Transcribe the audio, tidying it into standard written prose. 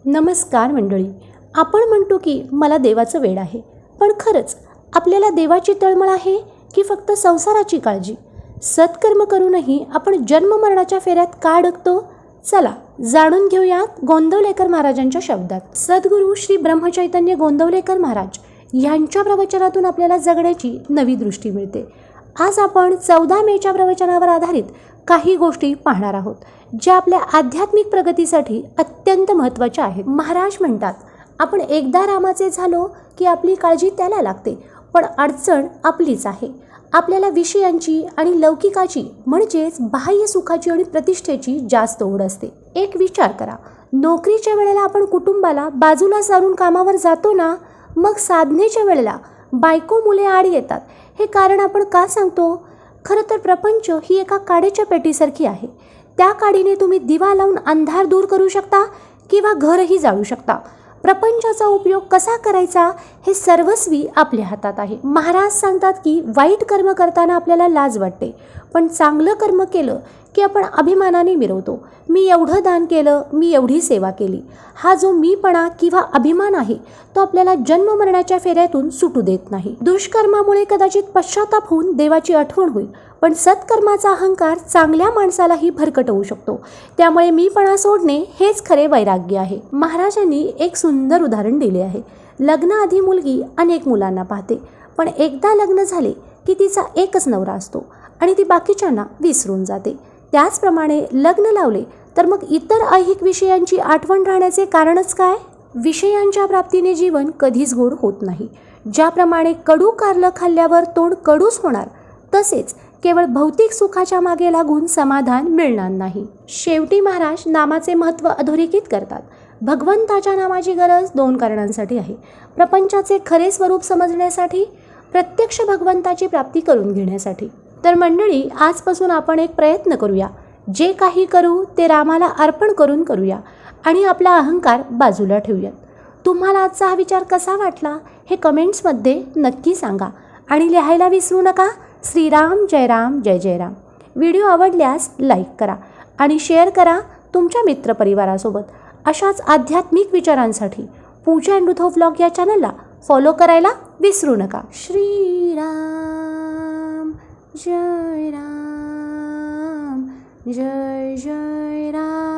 नमस्कार मंडळी. आपण म्हणतो की मला देवाचं वेड आहे, पण खरंच आपल्याला देवाची तळमळ आहे की फक्त संसाराची काळजी? सत्कर्म करूनही आपण जन्ममरणाच्या फेऱ्यात का अडकतो? चला जाणून घेऊयात गोंदवलेकर महाराजांच्या शब्दात. सद्गुरू श्री ब्रह्मचैतन्य गोंदवलेकर महाराज यांच्या प्रवचनातून आपल्याला जगण्याची नवी दृष्टी मिळते. आज आपण 14 मेच्या प्रवचनावर आधारित काही गोष्टी पाहणार आहोत, ज्या आपल्या आध्यात्मिक प्रगतीसाठी अत्यंत महत्त्वाच्या आहेत. महाराज म्हणतात, आपण एकदा रामाचे झालो की आपली काळजी त्याला लागते, पण अडचण आपलीच आहे. आपल्याला विषयांची आणि लौकिकाची म्हणजेच बाह्य सुखाची आणि प्रतिष्ठेची जास्त ओढ असते. एक विचार करा, नोकरीच्या वेळेला आपण कुटुंबाला बाजूला सारून कामावर जातो ना, मग साधनेच्या वेळेला बायको मुले आड येतात. हे कारण आपण का सांगतो? खरं तर प्रपंच ही एका काडीच्या पेटीसारखी आहे. त्या काडीने तुम्ही दिवा लावून अंधार दूर करू शकता किंवा घरही जाळू शकता. प्रपंचाचा उपयोग कसा करायचा हे सर्वस्वी आपल्या हातात आहे. महाराज सांगतात की वाईट कर्म करताना आपल्याला लाज वाटते, पण चांगलं कर्म केलं की आपण अभिमानाने मिरवतो. मी एवढं दान केलं, मी एवढी सेवा केली. हा जो मीपणा किंवा अभिमान आहे तो आपल्याला जन्ममरणाच्या फेऱ्यातून सुटू देत नाही. दुष्कर्मामुळे कदाचित पश्चाताप होऊन देवाची आठवण होईल, पण सत्कर्माचा अहंकार चांगल्या माणसालाही भरकटवू शकतो. त्यामुळे मीपणा सोडणे हेच खरे वैराग्य आहे. महाराजांनी एक सुंदर उदाहरण दिले आहे. लग्नाआधी मुलगी अनेक मुलांना पाहते, पण एकदा लग्न झाले की तिचा एकच नवरा असतो आणि ती बाकीच्यांना विसरून जाते. त्याचप्रमाणे लग्न लावले तर मग इतर ऐहिक विषयांची आठवण राहण्याचे कारणच काय? विषयांच्या प्राप्तीने जीवन कधीच गोड होत नाही. ज्याप्रमाणे कडू कारलं खाल्ल्यावर तोंड कडूच होणार, तसेच केवळ भौतिक सुखाच्या मागे लागून समाधान मिळणार नाही. शेवटी महाराज नामाचे महत्त्व अधोरेखित करतात. भगवंताच्या नामाची गरज 2 कारणांसाठी आहे. प्रपंचाचे खरे स्वरूप समजण्यासाठी, प्रत्यक्ष भगवंताची प्राप्ती करून घेण्यासाठी. तर मंडळी, आजपासून आपण एक प्रयत्न करूया. जे काही करू ते रामाला अर्पण करून करूया आणि आपला अहंकार बाजूला ठेवूयात. तुम्हाला आजचा हा विचार कसा वाटला हे कमेंट्समध्ये नक्की सांगा आणि लिहायला विसरू नका. श्रीराम जय राम जय जय राम. व्हिडिओ आवडल्यास लाईक करा आणि शेअर करा तुमच्या मित्रपरिवारासोबत. अशाच आध्यात्मिक विचारांसाठी पूजा अमृत व्लॉग या चॅनलला फॉलो करायला विसरू नका. श्रीराम जय राम जय जय राम.